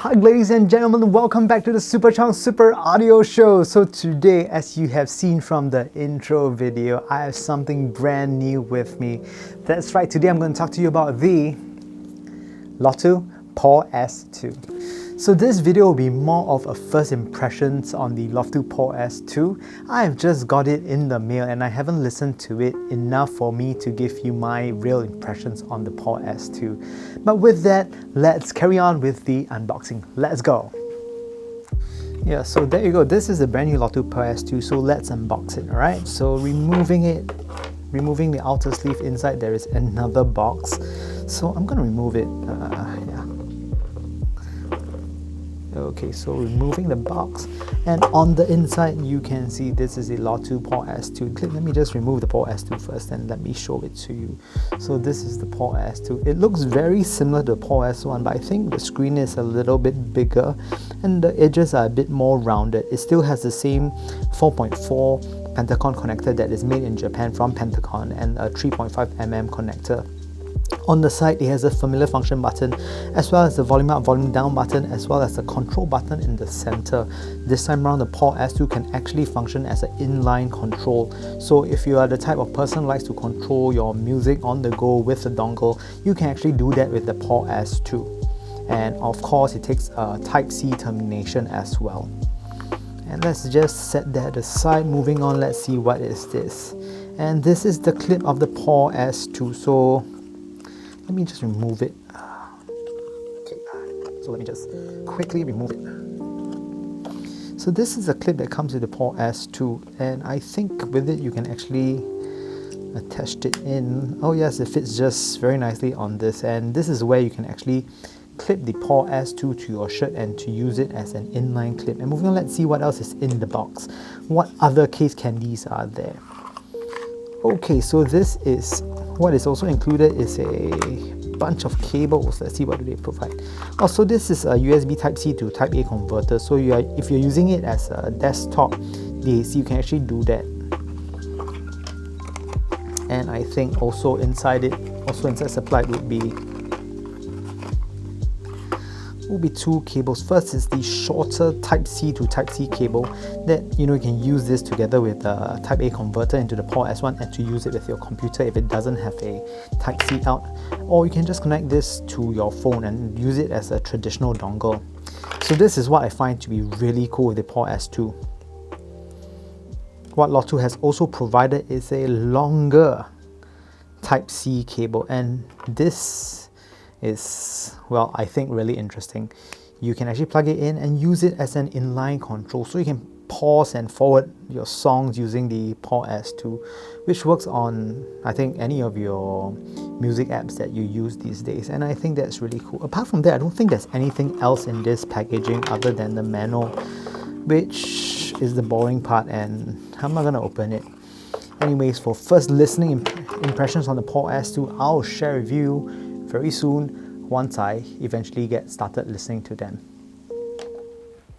Hi ladies and gentlemen, welcome back to the Super Chunk Super Audio Show. So today, as you have seen from the intro video, I have something brand new with me. That's right, today I'm going to talk to you about the Lotoo PAW S2. So this video will be more of a first impressions on the Lotoo PAW S2. I have just got it in the mail and I haven't listened to it enough for me to give you my real impressions on the PAW S2. But with that, let's carry on with the unboxing. Let's go! Yeah, so there you go. This is the brand new Lotoo PAW S2, so let's unbox it, alright? So removing the outer sleeve, inside there is another box. So I'm gonna remove it, Okay, so removing the box, and on the inside you can see this is a Lotoo PAW S2 Let me just remove the PAW S2 first and let me show it to you. So this is the PAW S2. It looks very similar to the PAW S1, but I think the screen is a little bit bigger and the edges are a bit more rounded. It still has the same 4.4 Pentagon connector that is made in Japan from Pentagon and a 3.5mm connector. On the side, it has a familiar function button, as well as the volume up, volume down button, as well as the control button in the center. This time around, the PAW S2 can actually function as an inline control. So if you are the type of person who likes to control your music on the go with a dongle, you can actually do that with the PAW S2. And of course, it takes a Type-C termination as well. And let's just set that aside. Moving on, let's see what is this. And this is the clip of the PAW S2. So let me just remove it. Okay, so let me just quickly remove it. So this is a clip that comes with the PAW S2, and I think with it you can actually attach it in. Oh yes, it fits just very nicely on this, and this is where you can actually clip the PAW S2 to your shirt and to use it as an inline clip. And moving on, let's see what else is in the box. What other case candies are there? Okay, so this is what is also included is a bunch of cables. Let's see what do they provide. Also, this is a USB Type-C to Type-A converter. So if you're using it as a desktop DAC, you can actually do that. And I think also inside supplied would be two cables. First is the shorter Type-C to Type-C cable that you can use this together with a Type-A converter into the PAW S1 and to use it with your computer if it doesn't have a Type-C out, or you can just connect this to your phone and use it as a traditional dongle. So this is what I find to be really cool with the PAW S2. What Lotoo has also provided is a longer Type-C cable, and this is, well, I think really interesting. You can actually plug it in and use it as an inline control, so you can pause and forward your songs using the PAW S2, which works on, I think, any of your music apps that you use these days, and I think that's really cool. Apart from that, I don't think there's anything else in this packaging other than the manual, which is the boring part, and I'm not going to open it. Anyways, for first listening impressions on the PAW S2, I'll share with you very soon once I eventually get started listening to them.